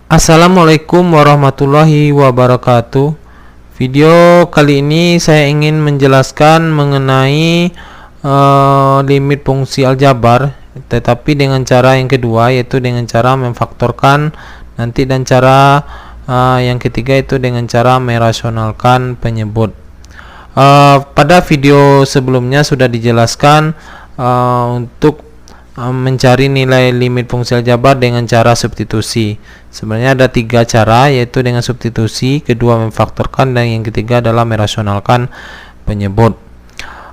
Assalamualaikum warahmatullahi wabarakatuh. Video kali ini saya ingin menjelaskan mengenai limit fungsi aljabar, tetapi dengan cara yang kedua, yaitu dengan cara memfaktorkan nanti, dan cara yang ketiga itu dengan cara merasionalkan penyebut. Pada video sebelumnya sudah dijelaskan untuk mencari nilai limit fungsi aljabar dengan cara substitusi. Sebenarnya ada 3 cara, yaitu dengan substitusi, kedua memfaktorkan, dan yang ketiga adalah merasionalkan penyebut.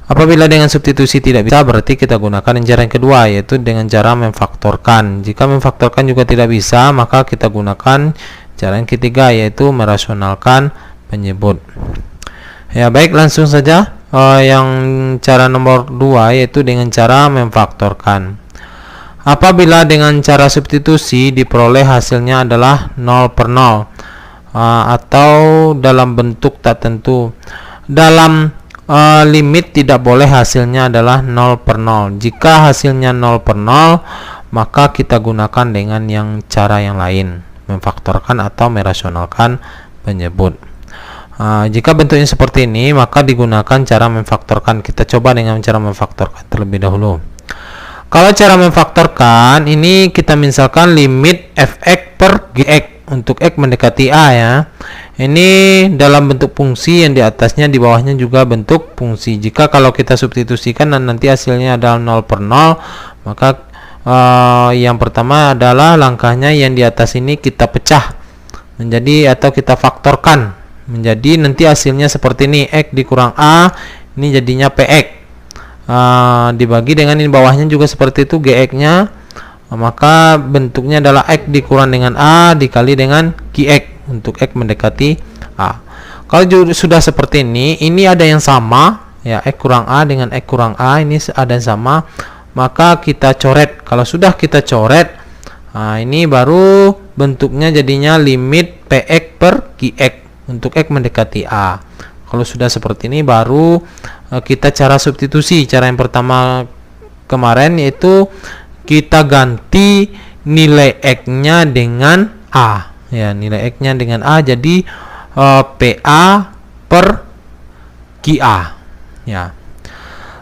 Apabila dengan substitusi tidak bisa, berarti kita gunakan cara yang kedua, yaitu dengan cara memfaktorkan. Jika memfaktorkan juga tidak bisa, maka kita gunakan cara yang ketiga, yaitu merasionalkan penyebut. Ya, baik, langsung saja. Yang cara nomor 2, yaitu dengan cara memfaktorkan. Apabila dengan cara substitusi diperoleh hasilnya adalah 0 per 0 atau dalam bentuk tak tentu. Dalam limit tidak boleh hasilnya adalah 0 per 0. Jika hasilnya 0 per 0, maka kita gunakan dengan cara yang lain, memfaktorkan atau merasionalkan penyebut. Jika bentuknya seperti ini, maka digunakan cara memfaktorkan. Kita coba dengan cara memfaktorkan terlebih dahulu. Kalau cara memfaktorkan ini, kita misalkan limit fx per gx untuk x mendekati a, ya. Ini dalam bentuk fungsi, yang di atasnya di bawahnya juga bentuk fungsi. Jika kalau kita substitusikan dan nanti hasilnya adalah 0 per 0, maka yang pertama adalah langkahnya yang di atas ini kita pecah menjadi, atau kita faktorkan menjadi, nanti hasilnya seperti ini, x dikurang a, ini jadinya px. Dibagi dengan ini bawahnya juga seperti itu, gx nya, maka bentuknya adalah x dikurang dengan a dikali dengan gx untuk x mendekati a. Kalau sudah seperti ini ada yang sama, ya, x kurang a dengan x kurang a, ini ada yang sama, maka kita coret. Kalau sudah kita coret, ini baru bentuknya jadinya limit px per gx untuk x mendekati a. Kalau sudah seperti ini, baru kita cara substitusi. Cara yang pertama kemarin, yaitu kita ganti nilai x-nya dengan a, ya, nilai x-nya dengan a, jadi PA per QA, ya.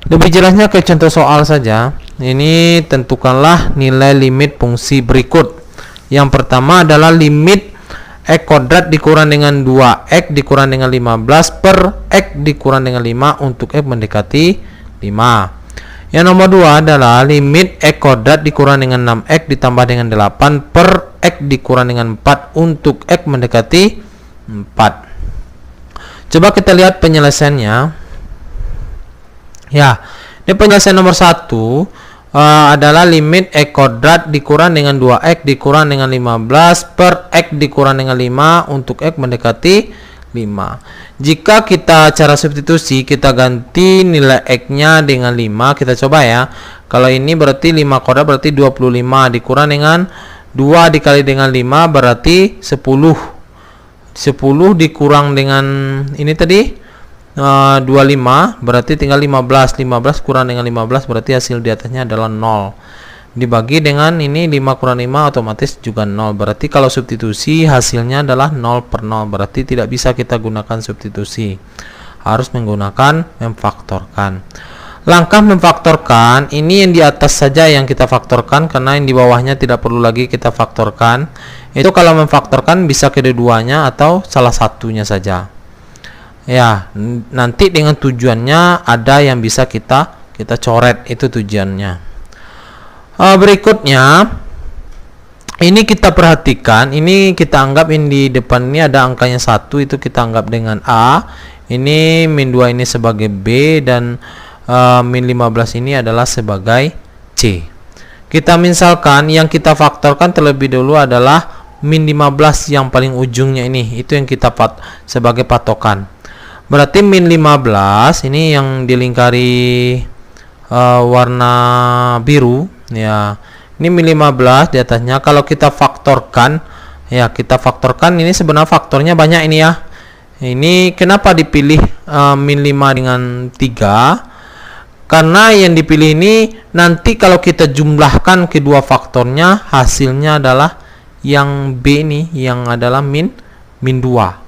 Lebih jelasnya ke contoh soal saja. Ini tentukanlah nilai limit fungsi berikut. Yang pertama adalah limit x kuadrat dikurang dengan 2x dikurang dengan 15 per x dikurang dengan 5 untuk x mendekati 5. Yang nomor 2 adalah limit x kuadrat dikurang dengan 6x ditambah dengan 8 per x dikurang dengan 4 untuk x mendekati 4. Coba kita lihat penyelesaiannya. Ya, ini penyelesaian nomor 1 adalah limit x kuadrat dikurang dengan 2x dikurang dengan 15 per x dikurang dengan 5 untuk x mendekati 5. Jika kita cara substitusi, kita ganti nilai x-nya dengan 5. Kita coba, ya. Kalau ini berarti 5 kuadrat berarti 25 dikurang dengan 2 dikali dengan 5 berarti 10. 10 dikurang dengan ini tadi 25 berarti tinggal 15 kurang dengan 15 berarti hasil di atasnya adalah 0. Dibagi dengan ini 5 kurang 5 otomatis juga 0. Berarti kalau substitusi hasilnya adalah 0 per 0. Berarti tidak bisa kita gunakan substitusi, harus menggunakan memfaktorkan. Langkah memfaktorkan ini yang di atas saja yang kita faktorkan, karena yang di bawahnya tidak perlu lagi kita faktorkan. Itu kalau memfaktorkan bisa kedua-duanya atau salah satunya saja. Ya, nanti dengan tujuannya ada yang bisa kita coret, itu tujuannya. Berikutnya ini kita perhatikan, ini kita anggap ini di depan ini ada angkanya 1, itu kita anggap dengan A, ini min 2 ini sebagai B, dan min 15 ini adalah sebagai C. Kita misalkan yang kita faktorkan terlebih dulu adalah min 15 yang paling ujungnya ini, itu yang kita sebagai patokan. Berarti min 15 ini yang dilingkari warna biru, ya. Ini min 15 di atasnya. Kalau kita faktorkan, ya, kita faktorkan, ini sebenarnya faktornya banyak ini, ya. Ini kenapa dipilih min 5 dengan 3? Karena yang dipilih ini nanti kalau kita jumlahkan kedua faktornya hasilnya adalah yang B ini yang adalah min 2.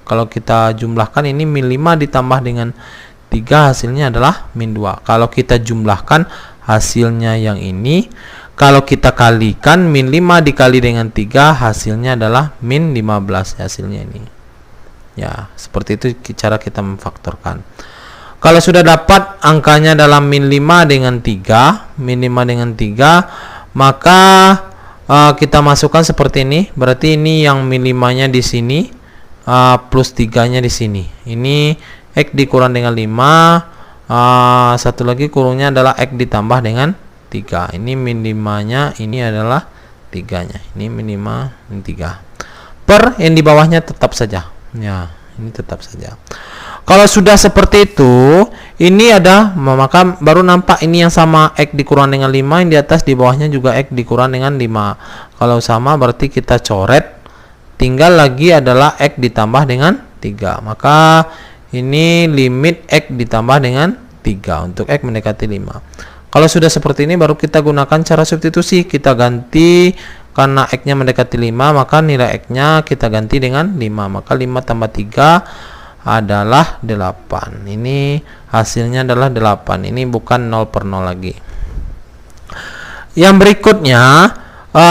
Kalau kita jumlahkan ini min 5 ditambah dengan 3 hasilnya adalah min 2. Kalau kita jumlahkan hasilnya yang ini, kalau kita kalikan min 5 dikali dengan 3 hasilnya adalah min 15 hasilnya ini. Ya, seperti itu cara kita memfaktorkan. Kalau sudah dapat angkanya dalam min 5 dengan 3, maka kita masukkan seperti ini. Berarti ini yang min 5-nya di sini plus 3-nya di sini. Ini X dikurang dengan 5, satu lagi kurungnya adalah X ditambah dengan 3. Ini min 5-nya, ini adalah 3-nya. Ini min 5, min 3. Per yang di bawahnya tetap saja. Ya, ini tetap saja. Kalau sudah seperti itu, ini ada, maka baru nampak ini yang sama X dikurang dengan 5, yang di atas di bawahnya juga X dikurang dengan 5. Kalau sama berarti kita coret, tinggal lagi adalah X ditambah dengan 3. Maka ini limit X ditambah dengan 3 untuk X mendekati 5. Kalau sudah seperti ini baru kita gunakan cara substitusi. Kita ganti, karena X-nya mendekati 5, maka nilai X-nya kita ganti dengan 5. Maka 5 tambah 3 adalah 8. Ini hasilnya adalah 8. Ini bukan 0 per 0 lagi. Yang berikutnya,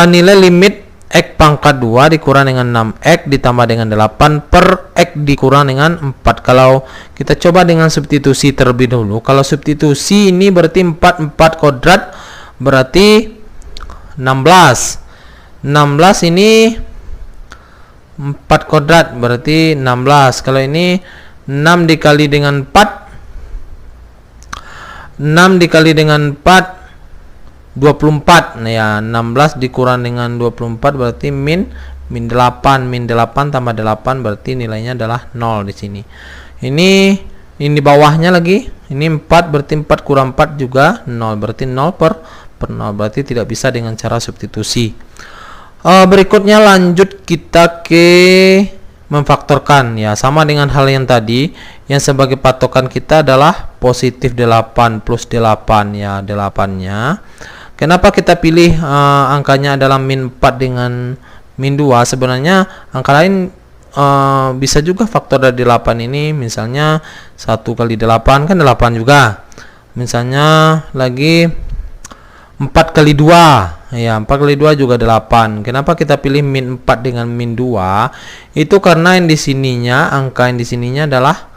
nilai limit X pangkat 2 dikurang dengan 6X ditambah dengan 8 per X dikurang dengan 4. Kalau kita coba dengan substitusi terlebih dahulu. Kalau substitusi ini berarti 4 kuadrat berarti 16. 16 ini 4 kuadrat berarti 16. Kalau ini 6 dikali dengan 4, 6 dikali dengan 4 24. Nah ya, 16 dikurang dengan 24 berarti min 8. Min 8 tambah 8 berarti nilainya adalah 0 di sini. Ini di bawahnya lagi. Ini 4 berarti 4 kurang 4 juga 0 berarti 0 per 0 berarti tidak bisa dengan cara substitusi. Berikutnya lanjut kita ke memfaktorkan, ya sama dengan hal yang tadi, yang sebagai patokan kita adalah positif 8 plus 8, ya 8-nya. Kenapa kita pilih angkanya adalah min 4 dengan min 2? Sebenarnya angka lain bisa juga faktor dari 8 ini, misalnya 1 kali 8 kan 8 juga. Misalnya lagi 4 kali 2, ya 4 kali 2 juga 8. Kenapa kita pilih min 4 dengan min 2? Itu karena yang di sininya, angka yang di sininya adalah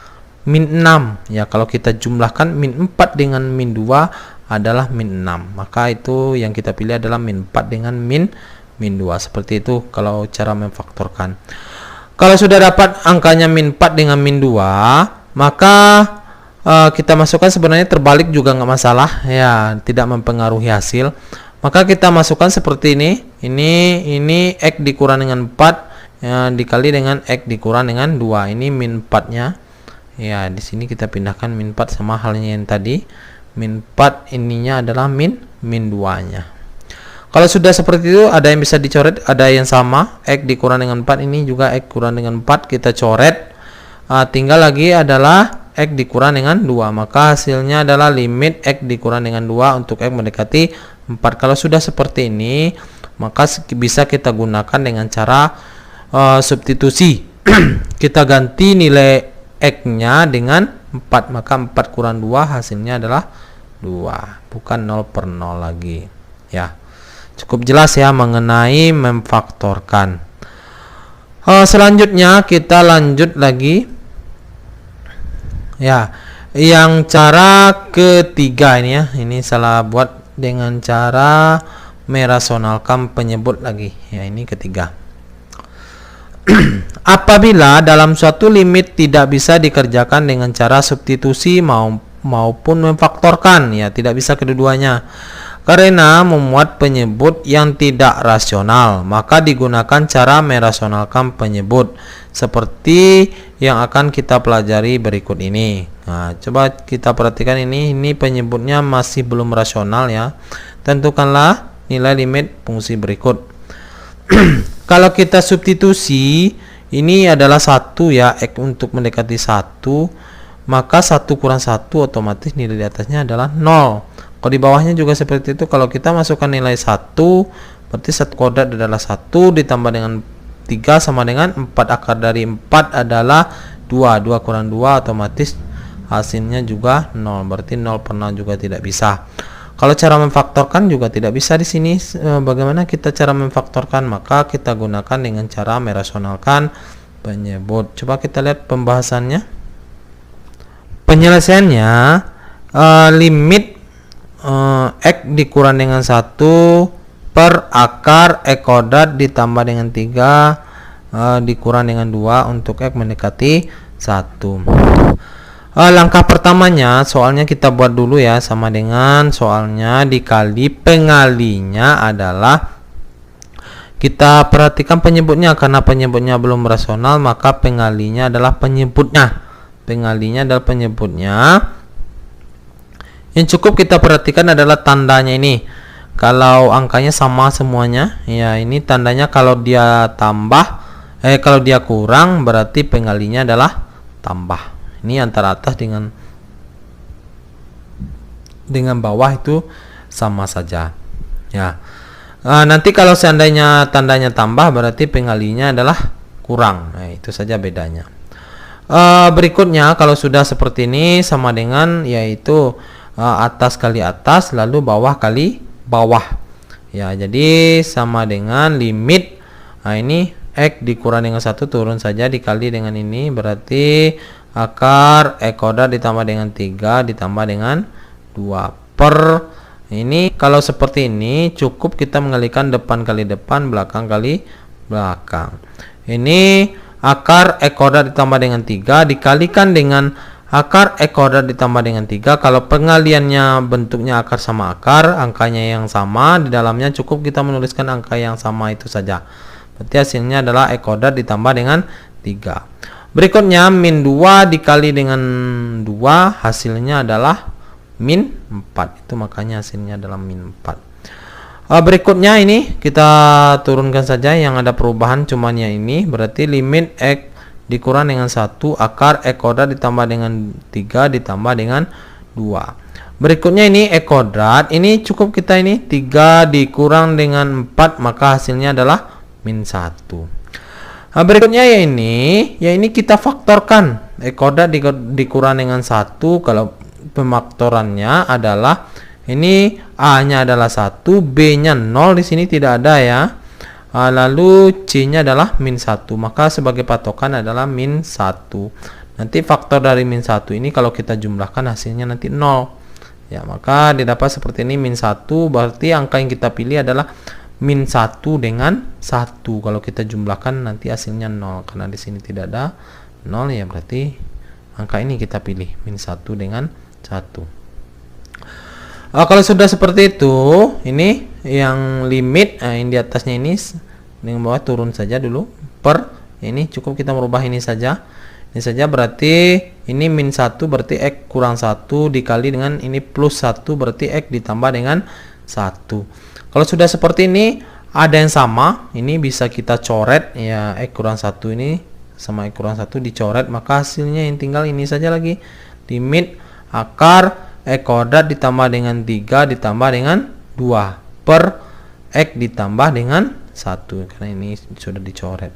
min 6. Ya, kalau kita jumlahkan min 4 dengan min 2 adalah min 6. Maka itu yang kita pilih adalah min 4 dengan min 2. Seperti itu kalau cara memfaktorkan. Kalau sudah dapat angkanya min 4 dengan min 2, maka kita masukkan, sebenarnya terbalik juga nggak masalah, ya tidak mempengaruhi hasil. Maka kita masukkan seperti ini. Ini X dikurang dengan 4 ya, dikali dengan X dikurang dengan 2. Ini min 4-nya. Ya, di sini kita pindahkan min 4 sama halnya yang tadi. Min 4 ininya adalah min 2-nya. Kalau sudah seperti itu, ada yang bisa dicoret, ada yang sama. X dikurang dengan 4, ini juga X kurang dengan 4, kita coret. Tinggal lagi adalah X dikurang dengan 2. Maka hasilnya adalah limit X dikurang dengan 2 untuk X mendekati 4. Kalau sudah seperti ini, maka bisa kita gunakan dengan cara substitusi. Kita ganti nilai X-nya dengan 4. Maka 4 kurang 2 hasilnya adalah 2. Bukan 0 per 0 lagi. Ya, cukup jelas ya mengenai memfaktorkan. Selanjutnya kita lanjut lagi. Ya, yang cara ketiga ini ya, ini salah buat dengan cara merasionalkan penyebut lagi. Ya, ini ketiga. Apabila dalam suatu limit tidak bisa dikerjakan dengan cara substitusi maupun memfaktorkan, ya tidak bisa kedua-duanya. Karena memuat penyebut yang tidak rasional, maka digunakan cara merasionalkan penyebut seperti yang akan kita pelajari berikut ini. Nah, coba kita perhatikan ini penyebutnya masih belum rasional ya. Tentukanlah nilai limit fungsi berikut. Kalau kita substitusi, ini adalah 1 ya, X untuk mendekati 1, maka 1 kurang 1 otomatis nilai di atasnya adalah 0. Kalau di bawahnya juga seperti itu. Kalau kita masukkan nilai 1, berarti 1 kodrat adalah 1 ditambah dengan 3 sama dengan 4. Akar dari 4 adalah 2. 2 kurang 2 otomatis hasilnya juga 0. Berarti 0 pernah juga tidak bisa. Kalau cara memfaktorkan juga tidak bisa di sini. Bagaimana kita cara memfaktorkan? Maka kita gunakan dengan cara merasionalkan penyebut. Coba kita lihat pembahasannya. Penyelesaiannya, limit X dikurang dengan 1 per akar X kodrat ditambah dengan 3 dikurang dengan 2 untuk X mendekati 1. Langkah pertamanya soalnya kita buat dulu ya, sama dengan soalnya dikali pengalinya adalah kita perhatikan penyebutnya. Karena penyebutnya belum rasional maka pengalinya adalah penyebutnya. Pengalinya adalah penyebutnya. Yang cukup kita perhatikan adalah tandanya ini. Kalau angkanya sama semuanya, ya ini tandanya kalau dia tambah, kalau dia kurang berarti pengalinya adalah tambah. Ini antara atas dengan bawah itu sama saja. Ya. Nanti kalau seandainya tandanya tambah berarti pengalinya adalah kurang. Nah, itu saja bedanya. Berikutnya kalau sudah seperti ini sama dengan yaitu atas kali atas lalu bawah kali bawah. Ya, jadi sama dengan limit. Nah, ini X dikurang dengan 1 turun saja dikali dengan ini berarti akar X kodrat ditambah dengan 3 ditambah dengan 2 per ini. Kalau seperti ini cukup kita mengalihkan depan kali depan, belakang kali belakang. Ini akar X kodrat ditambah dengan 3 dikalikan dengan akar X kodrat ditambah dengan 3. Kalau pengaliannya bentuknya akar sama akar, angkanya yang sama, di dalamnya cukup kita menuliskan angka yang sama itu saja. Berarti hasilnya adalah X kodrat ditambah dengan 3. Berikutnya min 2 dikali dengan 2 hasilnya adalah min 4. Itu makanya hasilnya adalah min 4. Berikutnya ini kita turunkan saja yang ada perubahan cuman ya ini. Berarti limit X dikurang dengan 1 akar X kodrat ditambah dengan 3 ditambah dengan 2. Berikutnya ini X kodrat. Ini cukup kita ini 3 dikurang dengan 4 maka hasilnya adalah min 1. Berikutnya ya ini kita faktorkan. X kodrat dikurang dengan 1. Kalau pemaktorannya adalah ini A-nya adalah 1, B-nya 0, di sini tidak ada ya. Lalu C-nya adalah min 1. Maka sebagai patokan adalah min 1. Nanti faktor dari min 1 ini kalau kita jumlahkan hasilnya nanti 0. Ya, maka didapat seperti ini min 1. Berarti angka yang kita pilih adalah min 1 dengan 1. Kalau kita jumlahkan nanti hasilnya 0. Karena di sini tidak ada 0 ya, berarti angka ini kita pilih min 1 dengan 1. Kalau sudah seperti itu, ini yang limit, yang di atasnya ini yang bawah turun saja dulu per ini cukup kita merubah ini saja. Ini saja berarti ini min 1 berarti X kurang 1 dikali dengan ini plus 1 berarti X ditambah dengan 1. Kalau sudah seperti ini ada yang sama, ini bisa kita coret ya, X kurang 1 ini sama X kurang 1 dicoret, maka hasilnya yang tinggal ini saja lagi. Limit akar X kodrat ditambah dengan 3 ditambah dengan 2 per X ditambah dengan 1 karena ini sudah dicoret.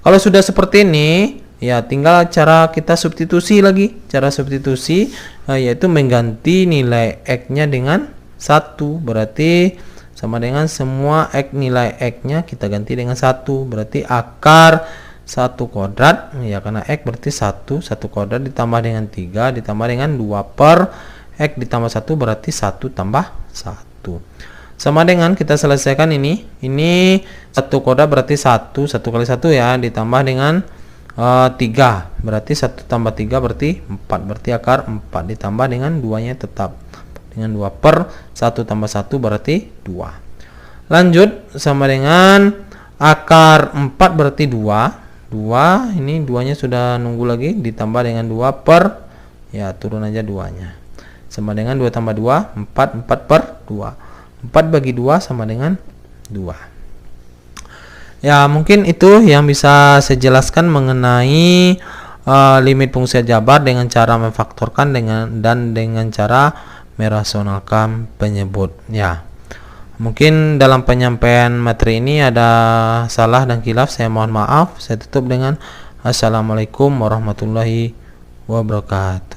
Kalau sudah seperti ini ya tinggal cara kita substitusi lagi. Cara substitusi yaitu mengganti nilai X-nya dengan 1. Berarti sama dengan semua X nilai X-nya kita ganti dengan 1. Berarti akar 1 kodrat ya, karena X berarti 1 kodrat ditambah dengan 3 ditambah dengan 2 per X ditambah 1 berarti 1 tambah 1. Sama dengan kita selesaikan ini 1 kodrat berarti 1 kali 1 ya, ditambah dengan 3 berarti 1 tambah 3 berarti 4. Berarti akar 4 ditambah dengan 2 nya tetap dengan 2 per 1 tambah 1 berarti 2. Lanjut sama dengan akar 4 berarti 2 ini 2 nya sudah nunggu lagi ditambah dengan 2 per ya turun aja 2 nya sama dengan 2 tambah 2 4 per 2. 4 bagi 2 sama dengan 2. Ya mungkin itu yang bisa saya jelaskan mengenai limit fungsi aljabar dengan cara memfaktorkan dengan cara merasionalkan penyebut ya. Mungkin dalam penyampaian materi ini ada salah dan khilaf, saya mohon maaf. Saya tutup dengan assalamualaikum warahmatullahi wabarakatuh.